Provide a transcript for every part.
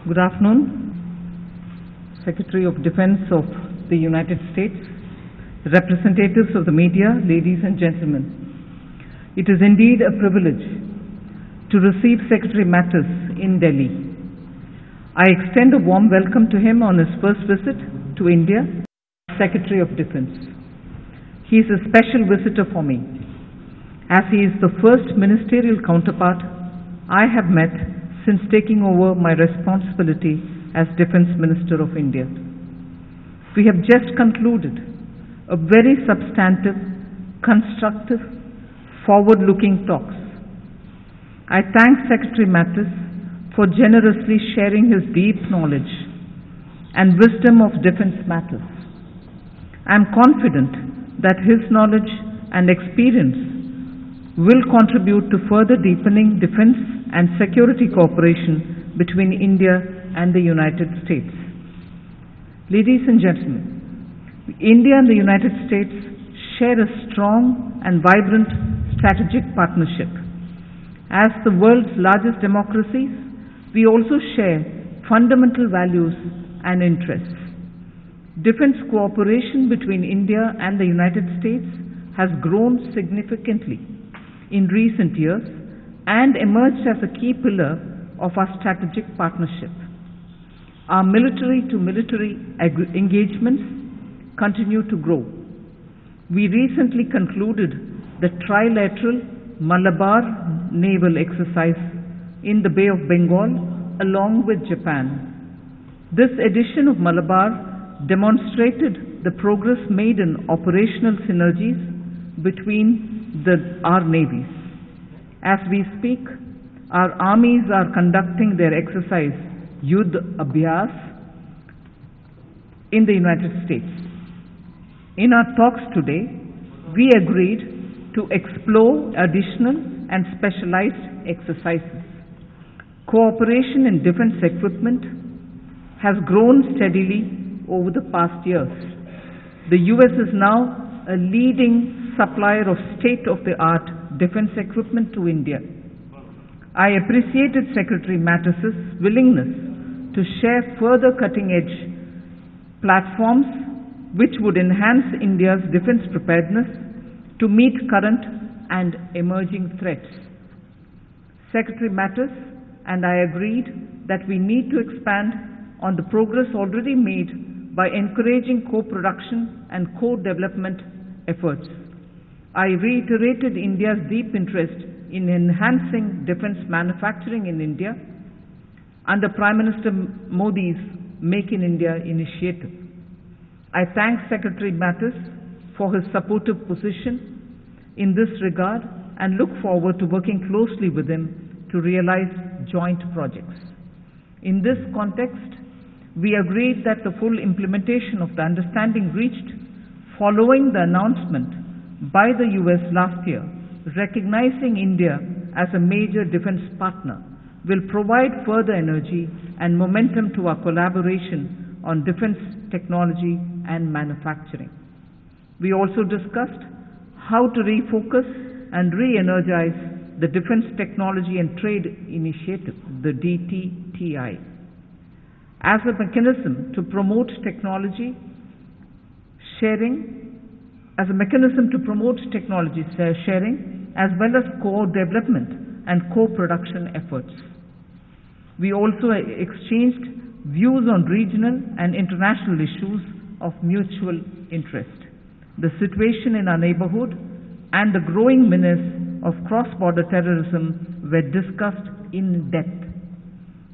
Good afternoon, Secretary of Defense of the United States, representatives of the media, ladies and gentlemen. It is indeed a privilege to receive Secretary Mattis in Delhi. I extend a warm welcome to him on his first visit to India, Secretary of Defense. He is a special visitor for me, as he is the first ministerial counterpart I have met since taking over my responsibility as Defense Minister of India. We have just concluded a very substantive, constructive, forward-looking talks. I thank Secretary Mattis for generously sharing his deep knowledge and wisdom of defense matters. I am confident that his knowledge and experience will contribute to further deepening defense and security cooperation between India and the United States. Ladies and gentlemen, India and the United States share a strong and vibrant strategic partnership. As the world's largest democracies, we also share fundamental values and interests. Defense cooperation between India and the United States has grown significantly in recent years and emerged as a key pillar of our strategic partnership. Our military-to-military engagements continue to grow. We recently concluded the trilateral Malabar naval exercise in the Bay of Bengal along with Japan. This edition of Malabar demonstrated the progress made in operational synergies between our navies. As we speak, our armies are conducting their exercise Yudh Abhyas in the United States. In our talks today, we agreed to explore additional and specialized exercises. Cooperation in defense equipment has grown steadily over the past years. The US is now a leading supplier of state-of-the-art defense equipment to India. I appreciated Secretary Mattis's willingness to share further cutting-edge platforms which would enhance India's defense preparedness to meet current and emerging threats. Secretary Mattis and I agreed that we need to expand on the progress already made by encouraging co-production and co-development efforts. I reiterated India's deep interest in enhancing defense manufacturing in India under Prime Minister Modi's Make in India initiative. I thank Secretary Mattis for his supportive position in this regard and look forward to working closely with him to realize joint projects. In this context, we agreed that the full implementation of the understanding reached following the announcement by the US last year, recognizing India as a major defense partner, will provide further energy and momentum to our collaboration on defense technology and manufacturing. We also discussed how to refocus and re-energize the Defense Technology and Trade Initiative, the DTTI, as a mechanism to promote technology sharing, as well as co-development and co-production efforts. We also exchanged views on regional and international issues of mutual interest. The situation in our neighborhood and the growing menace of cross-border terrorism were discussed in depth.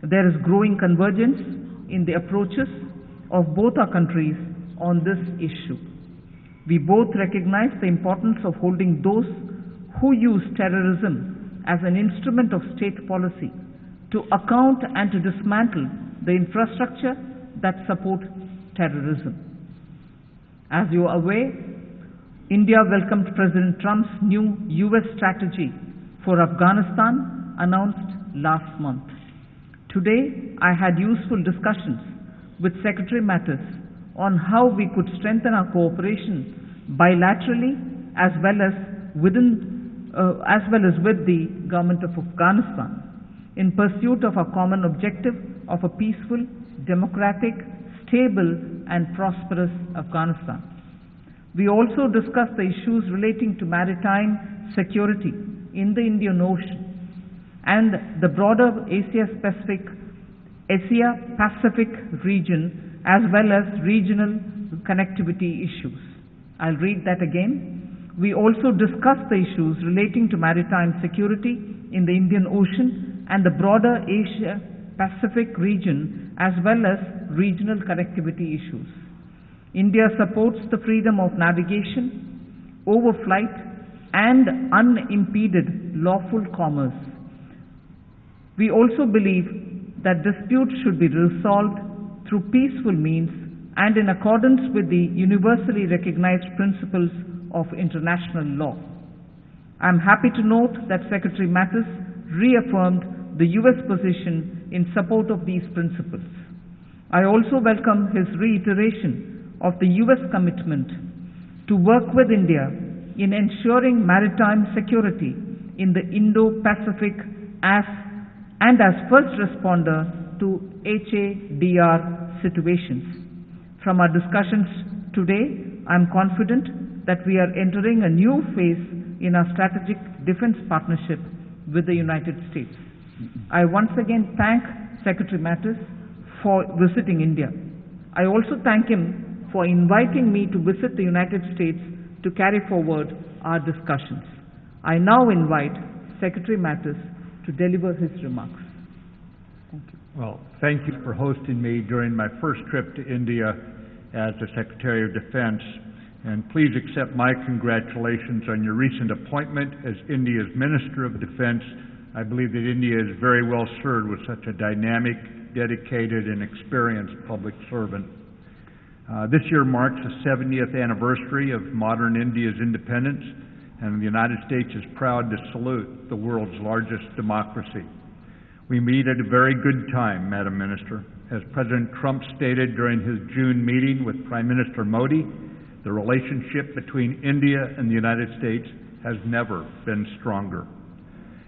There is growing convergence in the approaches of both our countries on this issue. We both recognize the importance of holding those who use terrorism as an instrument of state policy to account and to dismantle the infrastructure that support terrorism. As you are aware, India welcomed President Trump's new US strategy for Afghanistan announced last month. Today, I had useful discussions with Secretary Mattis on how we could strengthen our cooperation bilaterally as well as with the government of Afghanistan in pursuit of our common objective of a peaceful, democratic, stable and prosperous Afghanistan. We also discussed the issues relating to maritime security in the Indian Ocean and the broader Asia-Pacific region, as well as regional connectivity issues. I'll read that again. We also discussed the issues relating to maritime security in the Indian Ocean and the broader Asia-Pacific region, as well as regional connectivity issues. India supports the freedom of navigation, overflight, and unimpeded lawful commerce. We also believe that disputes should be resolved through peaceful means and in accordance with the universally recognized principles of international law. I am happy to note that Secretary Mattis reaffirmed the U.S. position in support of these principles. I also welcome his reiteration of the U.S. commitment to work with India in ensuring maritime security in the Indo-Pacific as first responder to HADR situations. From our discussions today, I am confident that we are entering a new phase in our strategic defense partnership with the United States. I once again thank Secretary Mattis for visiting India. I also thank him for inviting me to visit the United States to carry forward our discussions. I now invite Secretary Mattis to deliver his remarks. Thank you. Well, thank you for hosting me during my first trip to India as the Secretary of Defense, and please accept my congratulations on your recent appointment as India's Minister of Defense. I believe that India is very well served with such a dynamic, dedicated, and experienced public servant. This year marks the 70th anniversary of modern India's independence, and the United States is proud to salute the world's largest democracy. We meet at a very good time, Madam Minister. As President Trump stated during his June meeting with Prime Minister Modi, the relationship between India and the United States has never been stronger.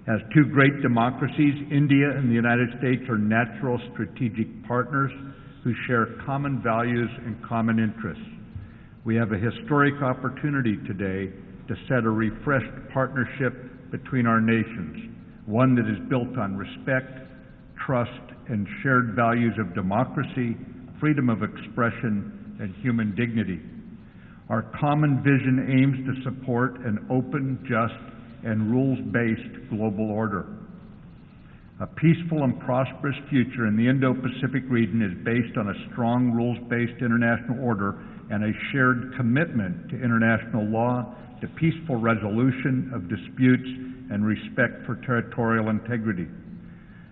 As two great democracies, India and the United States are natural strategic partners who share common values and common interests. We have a historic opportunity today to set a refreshed partnership between our nations, one that is built on respect, trust, and shared values of democracy, freedom of expression, and human dignity. Our common vision aims to support an open, just, and rules-based global order. A peaceful and prosperous future in the Indo-Pacific region is based on a strong rules-based international order and a shared commitment to international law, to peaceful resolution of disputes, and respect for territorial integrity.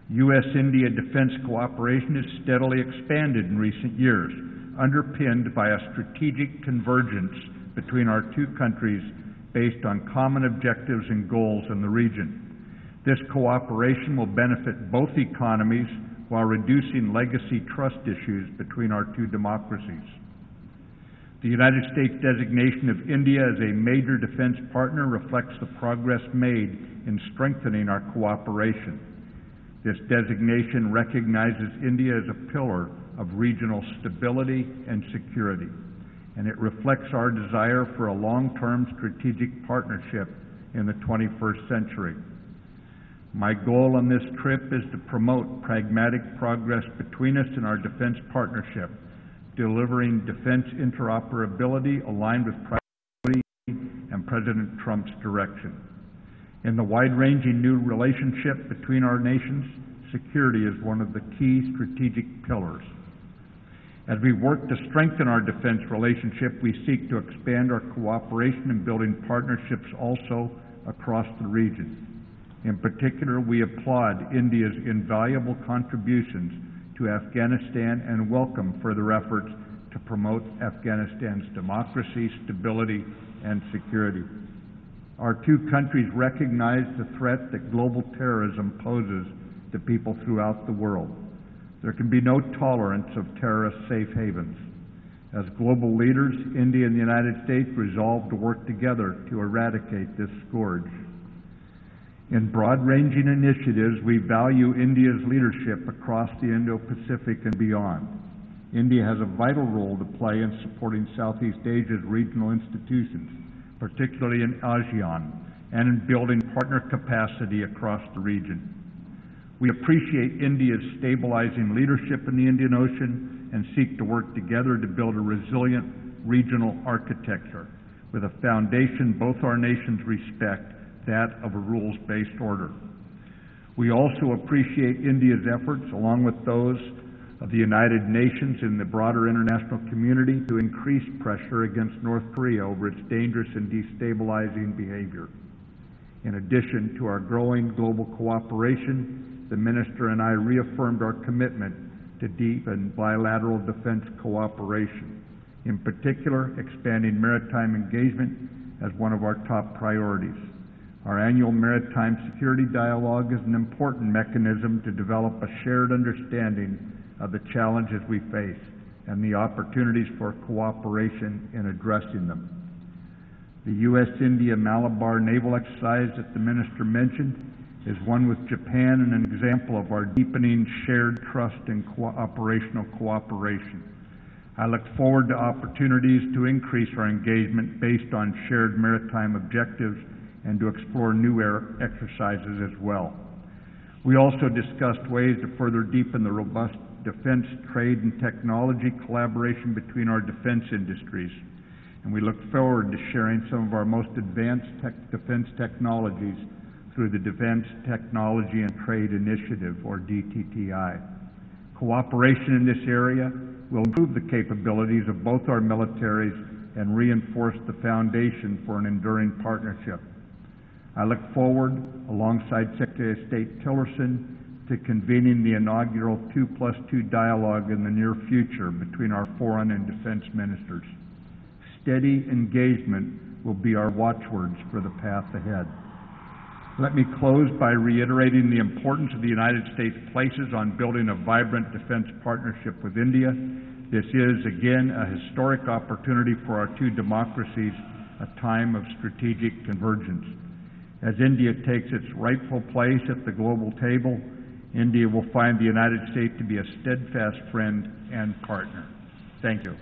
U.S.-India defense cooperation has steadily expanded in recent years, underpinned by a strategic convergence between our two countries based on common objectives and goals in the region. This cooperation will benefit both economies while reducing legacy trust issues between our two democracies. The United States designation of India as a major defense partner reflects the progress made in strengthening our cooperation. This designation recognizes India as a pillar of regional stability and security, and it reflects our desire for a long-term strategic partnership in the 21st century. My goal on this trip is to promote pragmatic progress between us in our defense partnership, delivering defense interoperability aligned with priority and President Trump's direction. In the wide-ranging new relationship between our nations, security is one of the key strategic pillars. As we work to strengthen our defense relationship, we seek to expand our cooperation in building partnerships also across the region. In particular, we applaud India's invaluable contributions to Afghanistan and welcome further efforts to promote Afghanistan's democracy, stability, and security. Our two countries recognize the threat that global terrorism poses to people throughout the world. There can be no tolerance of terrorist safe havens. As global leaders, India and the United States resolve to work together to eradicate this scourge. In broad-ranging initiatives, we value India's leadership across the Indo-Pacific and beyond. India has a vital role to play in supporting Southeast Asia's regional institutions, particularly in ASEAN, and in building partner capacity across the region. We appreciate India's stabilizing leadership in the Indian Ocean and seek to work together to build a resilient regional architecture with a foundation both our nations respect, that of a rules-based order. We also appreciate India's efforts, along with those of the United Nations and the broader international community, to increase pressure against North Korea over its dangerous and destabilizing behavior. In addition to our growing global cooperation, the Minister and I reaffirmed our commitment to deepen bilateral defense cooperation, in particular expanding maritime engagement as one of our top priorities. Our annual maritime security dialogue is an important mechanism to develop a shared understanding of the challenges we face and the opportunities for cooperation in addressing them. The U.S.-India Malabar naval exercise that the Minister mentioned is one with Japan and an example of our deepening shared trust and operational cooperation. I look forward to opportunities to increase our engagement based on shared maritime objectives and to explore new exercises as well. We also discussed ways to further deepen the robust defense, trade, and technology collaboration between our defense industries, and we look forward to sharing some of our most advanced defense technologies through the Defense Technology and Trade Initiative, or DTTI. Cooperation in this area will improve the capabilities of both our militaries and reinforce the foundation for an enduring partnership. I look forward, alongside Secretary of State Tillerson, to convening the inaugural 2+2 dialogue in the near future between our foreign and defense ministers. Steady engagement will be our watchwords for the path ahead. Let me close by reiterating the importance of the United States places on building a vibrant defense partnership with India. This is, again, a historic opportunity for our two democracies, a time of strategic convergence. As India takes its rightful place at the global table, India will find the United States to be a steadfast friend and partner. Thank you.